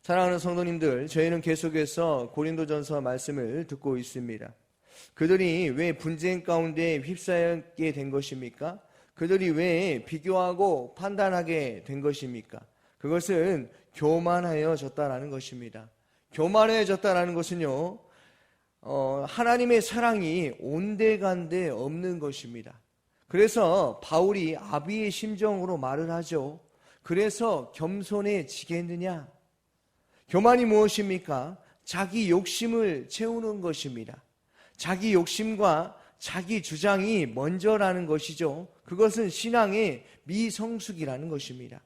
사랑하는 성도님들, 저희는 계속해서 고린도전서 말씀을 듣고 있습니다. 그들이 왜 분쟁 가운데 휩싸이게 된 것입니까? 그들이 왜 비교하고 판단하게 된 것입니까? 그것은 교만하여졌다라는 것입니다. 교만해졌다라는 것은요, 하나님의 사랑이 온데간데 없는 것입니다. 그래서 바울이 아비의 심정으로 말을 하죠. 그래서 겸손해지겠느냐? 교만이 무엇입니까? 자기 욕심을 채우는 것입니다. 자기 욕심과 자기 주장이 먼저라는 것이죠. 그것은 신앙의 미성숙이라는 것입니다.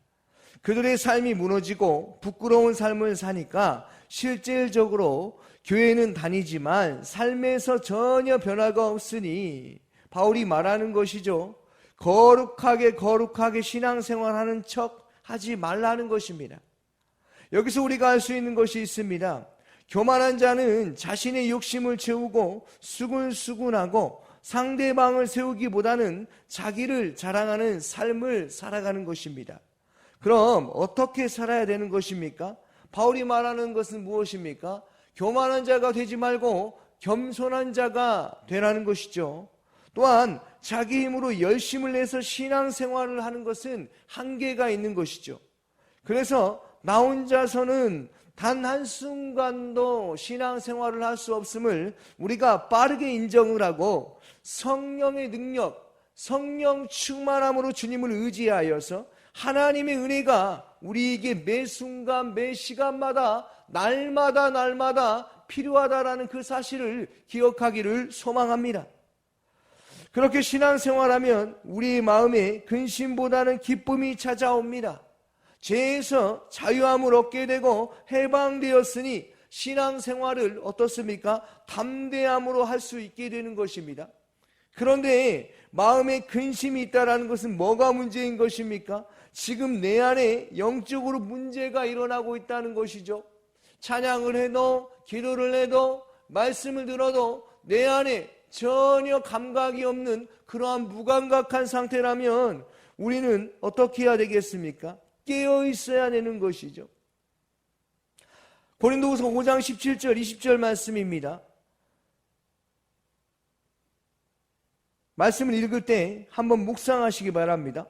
그들의 삶이 무너지고 부끄러운 삶을 사니까 실질적으로 교회는 다니지만 삶에서 전혀 변화가 없으니 바울이 말하는 것이죠. 거룩하게 신앙생활하는 척 하지 말라는 것입니다. 여기서 우리가 알 수 있는 것이 있습니다. 교만한 자는 자신의 욕심을 채우고 수근수근하고 상대방을 세우기보다는 자기를 자랑하는 삶을 살아가는 것입니다. 그럼 어떻게 살아야 되는 것입니까? 바울이 말하는 것은 무엇입니까? 교만한 자가 되지 말고 겸손한 자가 되라는 것이죠. 또한 자기 힘으로 열심을 내서 신앙생활을 하는 것은 한계가 있는 것이죠. 그래서 나 혼자서는 단 한순간도 신앙생활을 할 수 없음을 우리가 빠르게 인정을 하고 성령의 능력, 성령 충만함으로 주님을 의지하여서 하나님의 은혜가 우리에게 매 순간 매 시간마다 날마다 필요하다라는 그 사실을 기억하기를 소망합니다. 그렇게 신앙생활하면 우리의 마음에 근심보다는 기쁨이 찾아옵니다. 죄에서 자유함을 얻게 되고 해방되었으니 신앙생활을 어떻습니까? 담대함으로 할 수 있게 되는 것입니다. 그런데 마음에 근심이 있다는 것은 뭐가 문제인 것입니까? 지금 내 안에 영적으로 문제가 일어나고 있다는 것이죠. 찬양을 해도 기도를 해도 말씀을 들어도 내 안에 전혀 감각이 없는 그러한 무감각한 상태라면 우리는 어떻게 해야 되겠습니까? 깨어 있어야 되는 것이죠. 고린도후서 5장 17절 20절 말씀입니다. 말씀을 읽을 때 한번 묵상하시기 바랍니다.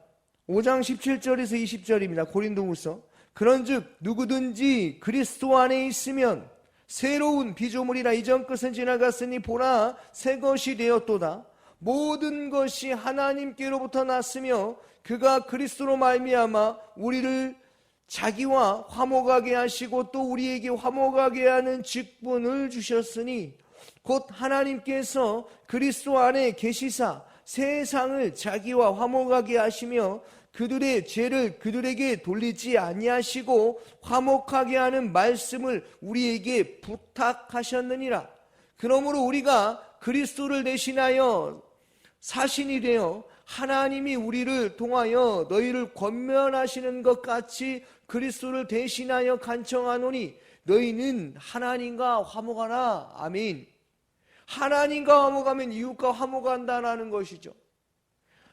5장 17절에서 20절입니다. 고린도후서. 그런즉 누구든지 그리스도 안에 있으면 새로운 피조물이라 이전 것은 지나갔으니 보라 새 것이 되었도다. 모든 것이 하나님께로부터 났으며 그가 그리스도로 말미암아 우리를 자기와 화목하게 하시고 또 우리에게 화목하게 하는 직분을 주셨으니 곧 하나님께서 그리스도 안에 계시사 세상을 자기와 화목하게 하시며 그들의 죄를 그들에게 돌리지 아니하시고 화목하게 하는 말씀을 우리에게 부탁하셨느니라. 그러므로 우리가 그리스도를 대신하여 사신이 되어 하나님이 우리를 통하여 너희를 권면하시는 것 같이 그리스도를 대신하여 간청하노니 너희는 하나님과 화목하라. 아멘. 하나님과 화목하면 이웃과 화목한다는 것이죠.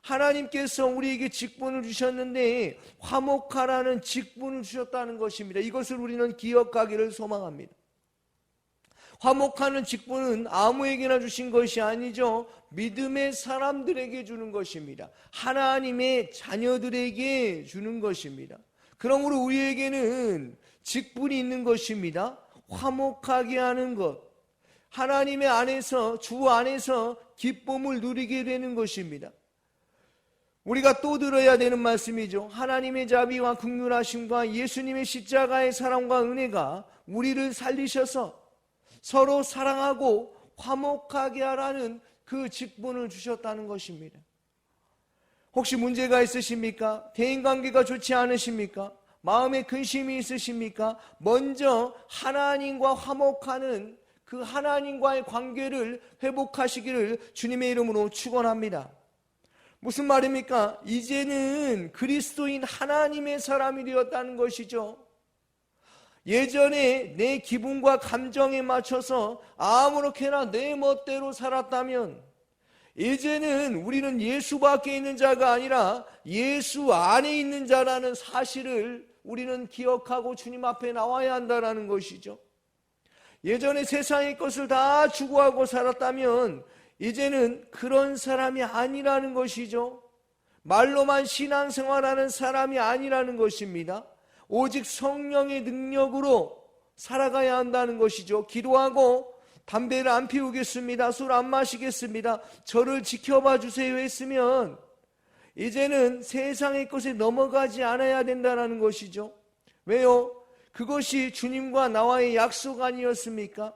하나님께서 우리에게 직분을 주셨는데 화목하라는 직분을 주셨다는 것입니다. 이것을 우리는 기억하기를 소망합니다. 화목하는 직분은 아무에게나 주신 것이 아니죠. 믿음의 사람들에게 주는 것입니다. 하나님의 자녀들에게 주는 것입니다. 그러므로 우리에게는 직분이 있는 것입니다. 화목하게 하는 것, 하나님의 안에서, 주 안에서 기쁨을 누리게 되는 것입니다. 우리가 또 들어야 되는 말씀이죠. 하나님의 자비와 긍휼하심과 예수님의 십자가의 사랑과 은혜가 우리를 살리셔서 서로 사랑하고 화목하게 하라는 그 직분을 주셨다는 것입니다. 혹시 문제가 있으십니까? 대인관계가 좋지 않으십니까? 마음에 근심이 있으십니까? 먼저 하나님과 화목하는 그 하나님과의 관계를 회복하시기를 주님의 이름으로 축원합니다. 무슨 말입니까? 이제는 그리스도인 하나님의 사람이 되었다는 것이죠. 예전에 내 기분과 감정에 맞춰서 아무렇게나 내 멋대로 살았다면 이제는 우리는 예수 밖에 있는 자가 아니라 예수 안에 있는 자라는 사실을 우리는 기억하고 주님 앞에 나와야 한다는 것이죠. 예전에 세상의 것을 다 추구하고 살았다면 이제는 그런 사람이 아니라는 것이죠. 말로만 신앙생활하는 사람이 아니라는 것입니다. 오직 성령의 능력으로 살아가야 한다는 것이죠. 기도하고 담배를 안 피우겠습니다, 술 안 마시겠습니다, 저를 지켜봐 주세요 했으면 이제는 세상의 것에 넘어가지 않아야 된다는 것이죠. 왜요? 그것이 주님과 나와의 약속 아니었습니까?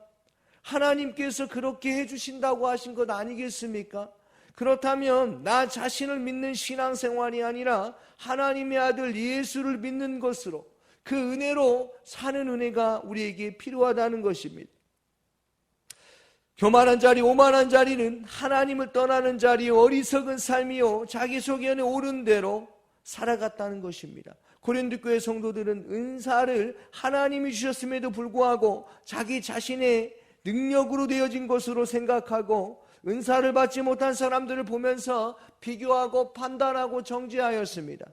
하나님께서 그렇게 해주신다고 하신 것 아니겠습니까? 그렇다면 나 자신을 믿는 신앙생활이 아니라 하나님의 아들 예수를 믿는 것으로, 그 은혜로 사는 은혜가 우리에게 필요하다는 것입니다. 교만한 자리, 오만한 자리는 하나님을 떠나는 자리요, 어리석은 삶이요, 자기 소견에 오른 대로 살아갔다는 것입니다. 고린도 교회 성도들은 은사를 하나님이 주셨음에도 불구하고 자기 자신의 능력으로 되어진 것으로 생각하고 은사를 받지 못한 사람들을 보면서 비교하고 판단하고 정죄하였습니다.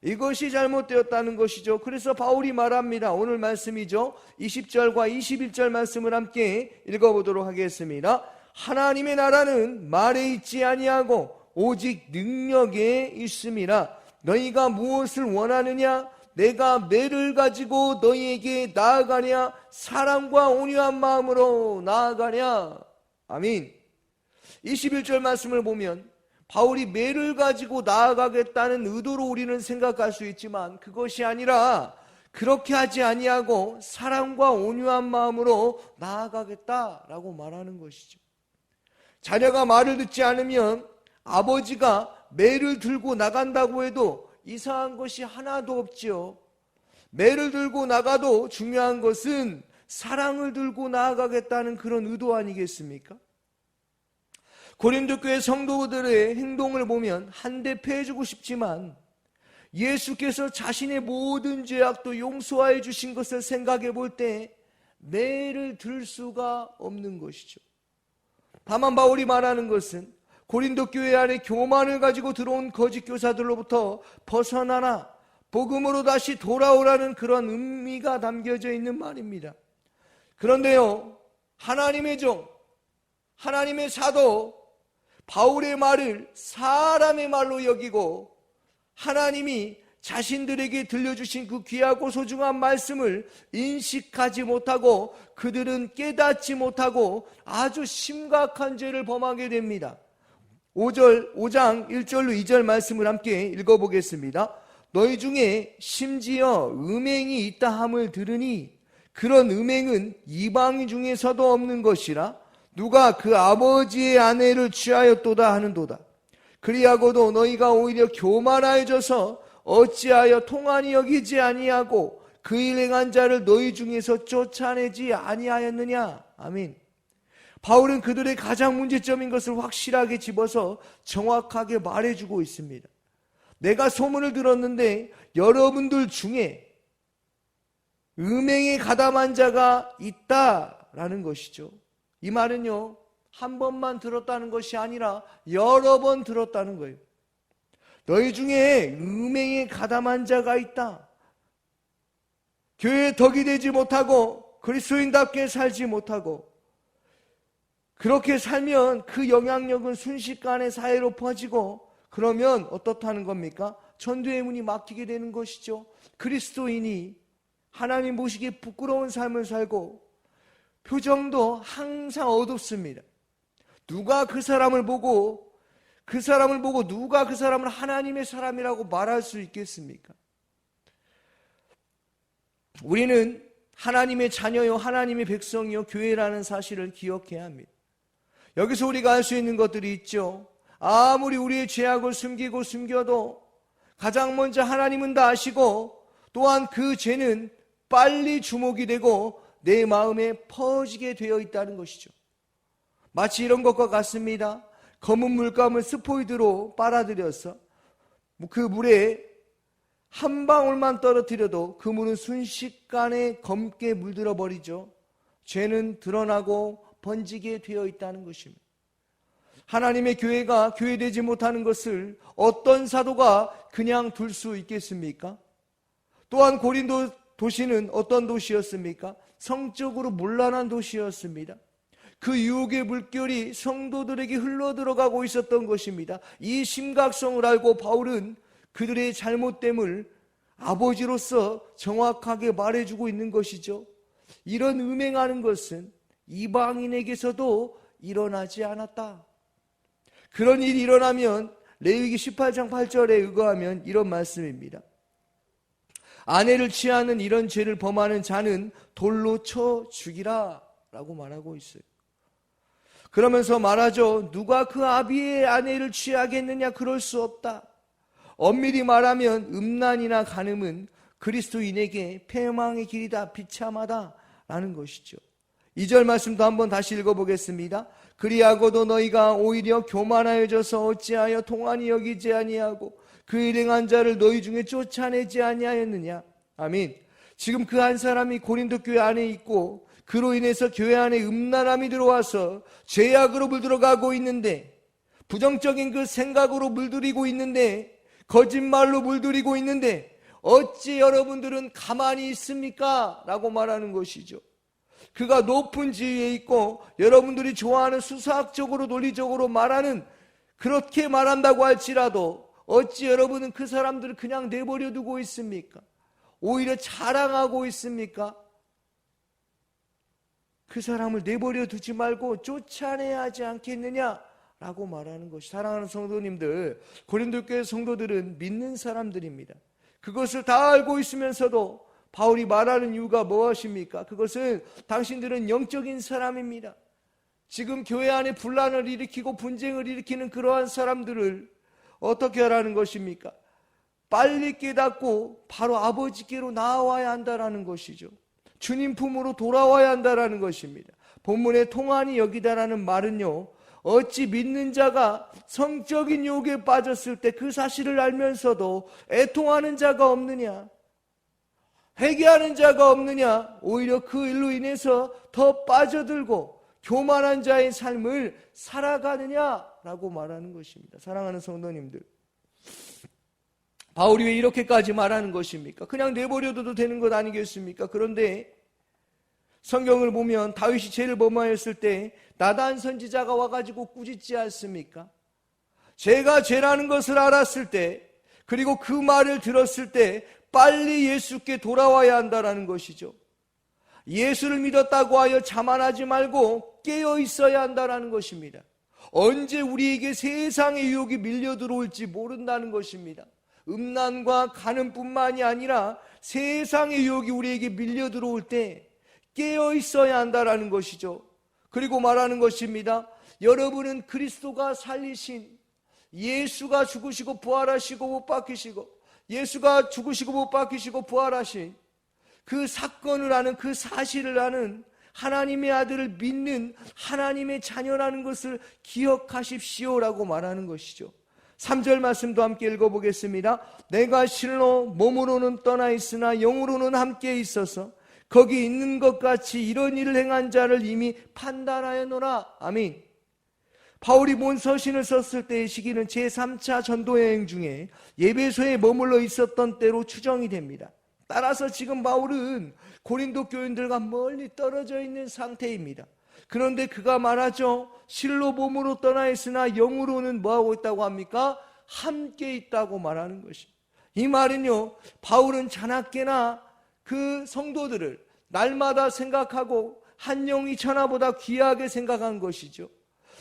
이것이 잘못되었다는 것이죠. 그래서 바울이 말합니다. 오늘 말씀이죠. 20절과 21절 말씀을 함께 읽어보도록 하겠습니다. 하나님의 나라는 말에 있지 아니하고 오직 능력에 있음이라. 너희가 무엇을 원하느냐? 내가 매를 가지고 너희에게 나아가냐? 사랑과 온유한 마음으로 나아가냐? 아멘. 21절 말씀을 보면 바울이 매를 가지고 나아가겠다는 의도로 우리는 생각할 수 있지만 그것이 아니라 그렇게 하지 아니하고 사랑과 온유한 마음으로 나아가겠다라고 말하는 것이죠. 자녀가 말을 듣지 않으면 아버지가 매를 들고 나간다고 해도 이상한 것이 하나도 없지요. 매를 들고 나가도 중요한 것은 사랑을 들고 나아가겠다는 그런 의도 아니겠습니까? 고린도 교회 성도들의 행동을 보면 한 대 패해주고 싶지만 예수께서 자신의 모든 죄악도 용서해 주신 것을 생각해 볼 때 매를 들 수가 없는 것이죠. 다만 바울이 말하는 것은 고린도 교회 안에 교만을 가지고 들어온 거짓 교사들로부터 벗어나라, 복음으로 다시 돌아오라는 그런 의미가 담겨져 있는 말입니다. 그런데요, 하나님의 종, 하나님의 사도 바울의 말을 사람의 말로 여기고 하나님이 자신들에게 들려주신 그 귀하고 소중한 말씀을 인식하지 못하고 그들은 깨닫지 못하고 아주 심각한 죄를 범하게 됩니다. 5장 1절로 2절 말씀을 함께 읽어보겠습니다. 너희 중에 심지어 음행이 있다 함을 들으니 그런 음행은 이방인 중에서도 없는 것이라. 누가 그 아버지의 아내를 취하였도다 하는도다. 그리하고도 너희가 오히려 교만하여져서 어찌하여 통한이 여기지 아니하고 그 일 행한 자를 너희 중에서 쫓아내지 아니하였느냐. 아멘. 바울은 그들의 가장 문제점인 것을 확실하게 집어서 정확하게 말해주고 있습니다. 내가 소문을 들었는데 여러분들 중에 음행에 가담한 자가 있다라는 것이죠. 이 말은요, 한 번만 들었다는 것이 아니라 여러 번 들었다는 거예요. 너희 중에 음행에 가담한 자가 있다. 교회에 덕이 되지 못하고 그리스도인답게 살지 못하고 그렇게 살면 그 영향력은 순식간에 사회로 퍼지고 그러면 어떻다는 겁니까? 전도의 문이 막히게 되는 것이죠. 그리스도인이 하나님 보시기에 부끄러운 삶을 살고 표정도 항상 어둡습니다. 누가 그 사람을 보고 누가 그 사람을 하나님의 사람이라고 말할 수 있겠습니까? 우리는 하나님의 자녀요, 하나님의 백성이요, 교회라는 사실을 기억해야 합니다. 여기서 우리가 알 수 있는 것들이 있죠. 아무리 우리의 죄악을 숨겨도 가장 먼저 하나님은 다 아시고 또한 그 죄는 빨리 주목이 되고 내 마음에 퍼지게 되어 있다는 것이죠. 마치 이런 것과 같습니다. 검은 물감을 스포이드로 빨아들여서 그 물에 한 방울만 떨어뜨려도 그 물은 순식간에 검게 물들어 버리죠. 죄는 드러나고 번지게 되어 있다는 것입니다. 하나님의 교회가 교회되지 못하는 것을 어떤 사도가 그냥 둘 수 있겠습니까? 또한 고린도 도시는 어떤 도시였습니까? 성적으로 문란한 도시였습니다. 그 유혹의 물결이 성도들에게 흘러들어가고 있었던 것입니다. 이 심각성을 알고 바울은 그들의 잘못됨을 아버지로서 정확하게 말해주고 있는 것이죠. 이런 음행하는 것은 이방인에게서도 일어나지 않았다. 그런 일이 일어나면 레위기 18장 8절에 의거하면 이런 말씀입니다. 아내를 취하는 이런 죄를 범하는 자는 돌로 쳐 죽이라 라고 말하고 있어요. 그러면서 말하죠. 누가 그 아비의 아내를 취하겠느냐? 그럴 수 없다. 엄밀히 말하면 음란이나 간음은 그리스도인에게 패망의 길이다, 비참하다 라는 것이죠. 2절 말씀도 한번 다시 읽어보겠습니다. 그리하고도 너희가 오히려 교만하여져서 어찌하여 통한이 여기지 아니하고 그 일행한 자를 너희 중에 쫓아내지 아니하였느냐. 아멘. 지금 그 한 사람이 고린도 교회 안에 있고 그로 인해서 교회 안에 음란함이 들어와서 죄악으로 물들어가고 있는데, 부정적인 그 생각으로 물들이고 있는데, 거짓말로 물들이고 있는데 어찌 여러분들은 가만히 있습니까? 라고 말하는 것이죠. 그가 높은 지위에 있고 여러분들이 좋아하는 수사학적으로 논리적으로 말하는, 그렇게 말한다고 할지라도 어찌 여러분은 그 사람들을 그냥 내버려 두고 있습니까? 오히려 자랑하고 있습니까? 그 사람을 내버려 두지 말고 쫓아내야 하지 않겠느냐? 라고 말하는 것이. 사랑하는 성도님들, 고린도 교회 성도들은 믿는 사람들입니다. 그것을 다 알고 있으면서도 바울이 말하는 이유가 무엇입니까? 그것은 당신들은 영적인 사람입니다. 지금 교회 안에 분란을 일으키고 분쟁을 일으키는 그러한 사람들을 어떻게 하라는 것입니까? 빨리 깨닫고 바로 아버지께로 나와야 한다라는 것이죠. 주님 품으로 돌아와야 한다라는 것입니다. 본문에 통한이 여기다라는 말은요, 어찌 믿는 자가 성적인 유혹에 빠졌을 때 그 사실을 알면서도 애통하는 자가 없느냐, 회개하는 자가 없느냐, 오히려 그 일로 인해서 더 빠져들고 교만한 자의 삶을 살아가느냐라고 말하는 것입니다. 사랑하는 성도님들, 바울이 왜 이렇게까지 말하는 것입니까? 그냥 내버려둬도 되는 것 아니겠습니까? 그런데 성경을 보면 다윗이 죄를 범하였을 때 나단 선지자가 와가지고 꾸짖지 않습니까? 죄가 죄라는 것을 알았을 때, 그리고 그 말을 들었을 때 빨리 예수께 돌아와야 한다는 것이죠. 예수를 믿었다고 하여 자만하지 말고 깨어 있어야 한다는 것입니다. 언제 우리에게 세상의 유혹이 밀려 들어올지 모른다는 것입니다. 음란과 간음뿐만이 아니라 세상의 유혹이 우리에게 밀려 들어올 때 깨어 있어야 한다는 것이죠. 그리고 말하는 것입니다. 여러분은 그리스도가 살리신, 예수가 죽으시고 부활하시고 못 박히시고, 예수가 죽으시고 못 박히시고 부활하신 그 사건을 아는, 그 사실을 아는 하나님의 아들을 믿는 하나님의 자녀라는 것을 기억하십시오라고 말하는 것이죠. 3절 말씀도 함께 읽어보겠습니다. 내가 실로 몸으로는 떠나 있으나 영으로는 함께 있어서 거기 있는 것 같이 이런 일을 행한 자를 이미 판단하였노라. 아멘. 바울이 본 서신을 썼을 때의 시기는 제3차 전도여행 중에 예배소에 머물러 있었던 때로 추정이 됩니다. 따라서 지금 바울은 고린도 교인들과 멀리 떨어져 있는 상태입니다. 그런데 그가 말하죠. 실로 몸으로 떠나 있으나 영으로는 뭐하고 있다고 합니까? 함께 있다고 말하는 것입니다. 이 말은요, 바울은 자나깨나 그 성도들을 날마다 생각하고 한 영이 천하보다 귀하게 생각한 것이죠.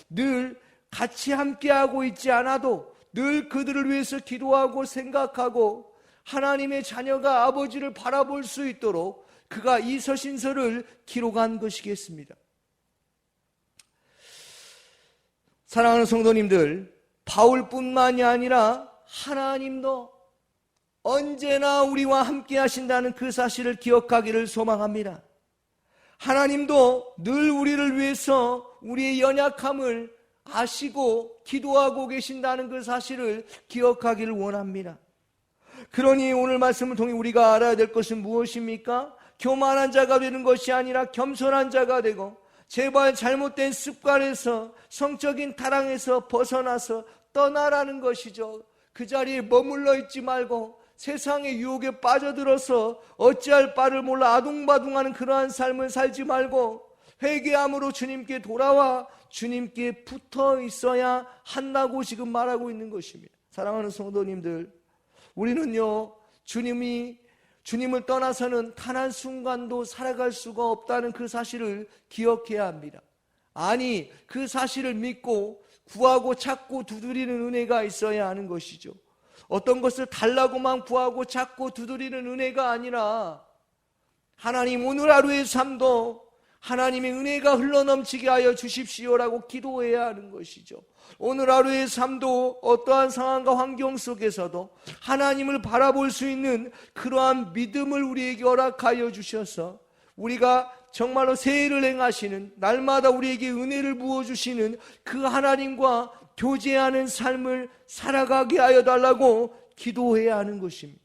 늘 같이 함께하고 있지 않아도 늘 그들을 위해서 기도하고 생각하고 하나님의 자녀가 아버지를 바라볼 수 있도록 그가 이 서신서를 기록한 것이겠습니다. 사랑하는 성도님들, 바울뿐만이 아니라 하나님도 언제나 우리와 함께 하신다는 그 사실을 기억하기를 소망합니다. 하나님도 늘 우리를 위해서 우리의 연약함을 아시고 기도하고 계신다는 그 사실을 기억하기를 원합니다. 그러니 오늘 말씀을 통해 우리가 알아야 될 것은 무엇입니까? 교만한 자가 되는 것이 아니라 겸손한 자가 되고, 제발 잘못된 습관에서, 성적인 타락에서 벗어나서 떠나라는 것이죠. 그 자리에 머물러 있지 말고 세상의 유혹에 빠져들어서 어찌할 바를 몰라 아둥바둥하는 그러한 삶을 살지 말고 회개함으로 주님께 돌아와 주님께 붙어 있어야 한다고 지금 말하고 있는 것입니다. 사랑하는 성도님들, 우리는요, 주님을 떠나서는 단 한순간도 살아갈 수가 없다는 그 사실을 기억해야 합니다. 아니, 그 사실을 믿고 구하고 찾고 두드리는 은혜가 있어야 하는 것이죠. 어떤 것을 달라고만 구하고 찾고 두드리는 은혜가 아니라 하나님, 오늘 하루의 삶도 하나님의 은혜가 흘러넘치게 하여 주십시오라고 기도해야 하는 것이죠. 오늘 하루의 삶도 어떠한 상황과 환경 속에서도 하나님을 바라볼 수 있는 그러한 믿음을 우리에게 허락하여 주셔서 우리가 정말로 새해를 행하시는, 날마다 우리에게 은혜를 부어주시는 그 하나님과 교제하는 삶을 살아가게 하여 달라고 기도해야 하는 것입니다.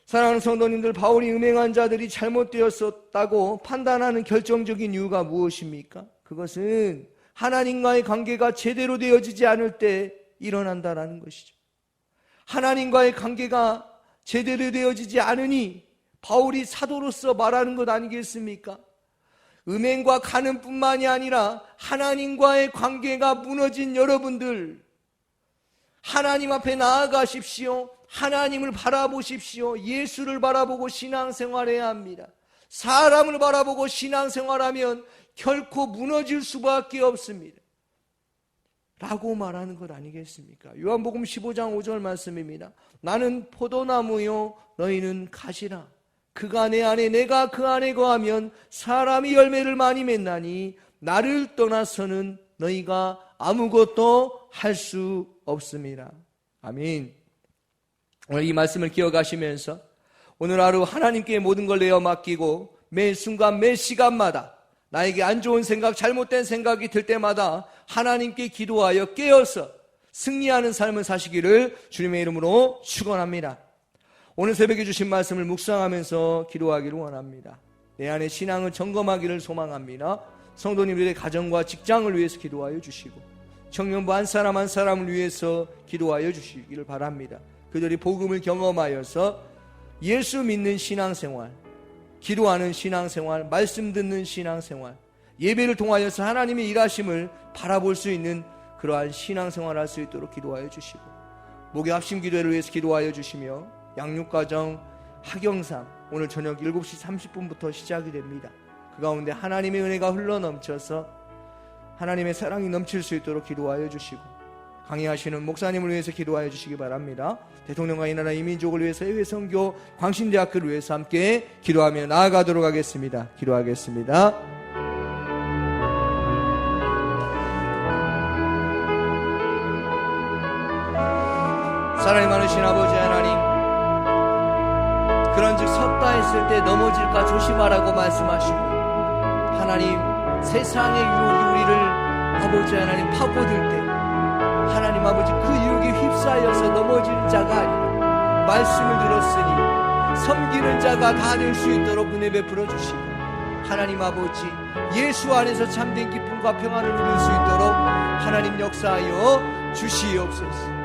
사랑하는 성도님들, 바울이 음행한 자들이 잘못되었었다고 판단하는 결정적인 이유가 무엇입니까? 그것은 하나님과의 관계가 제대로 되어지지 않을 때 일어난다라는 것이죠. 하나님과의 관계가 제대로 되어지지 않으니 바울이 사도로서 말하는 것 아니겠습니까? 음행과 간음뿐만이 아니라 하나님과의 관계가 무너진 여러분들, 하나님 앞에 나아가십시오. 하나님을 바라보십시오. 예수를 바라보고 신앙생활해야 합니다. 사람을 바라보고 신앙생활하면 결코 무너질 수밖에 없습니다 라고 말하는 것 아니겠습니까? 요한복음 15장 5절 말씀입니다. 나는 포도나무요 너희는 가시라. 그가 내 안에 내가 그 안에 거하면 사람이 열매를 많이 맺나니 나를 떠나서는 너희가 아무것도 할 수 없습니다. 아멘. 오늘 이 말씀을 기억하시면서 오늘 하루 하나님께 모든 걸 내어 맡기고 매 순간 매 시간마다 나에게 안 좋은 생각, 잘못된 생각이 들 때마다 하나님께 기도하여 깨어서 승리하는 삶을 사시기를 주님의 이름으로 축원합니다. 오늘 새벽에 주신 말씀을 묵상하면서 기도하기를 원합니다. 내 안에 신앙을 점검하기를 소망합니다. 성도님들의 가정과 직장을 위해서 기도하여 주시고 청년부 한 사람 한 사람을 위해서 기도하여 주시기를 바랍니다. 그들이 복음을 경험하여서 예수 믿는 신앙생활, 기도하는 신앙생활, 말씀 듣는 신앙생활, 예배를 통하여서 하나님의 일하심을 바라볼 수 있는 그러한 신앙생활을 할 수 있도록 기도하여 주시고 목요 합심 기도회를 위해서 기도하여 주시며 양육과정 학영상 오늘 저녁 7시 30분부터 시작이 됩니다. 그 가운데 하나님의 은혜가 흘러넘쳐서 하나님의 사랑이 넘칠 수 있도록 기도하여 주시고 강의하시는 목사님을 위해서 기도하여 주시기 바랍니다. 대통령과 이 나라 이 민족을 위해서 해외 선교 광신대학교를 위해서 함께 기도하며 나아가도록 하겠습니다. 기도하겠습니다. 사랑이 많으신 아버지 하나님, 그런즉 섰다 했을 때 넘어질까 조심하라고 말씀하시고 하나님, 세상의 유혹이 우리를 아버지 하나님 파고들 때 하나님 아버지 그 유혹에 휩싸여서 넘어지는 자가 아니라 말씀을 들었으니 섬기는 자가 다 될 수 있도록 은혜 베풀어 주시고 하나님 아버지 예수 안에서 참된 기쁨과 평안을 누릴 수 있도록 하나님 역사하여 주시옵소서.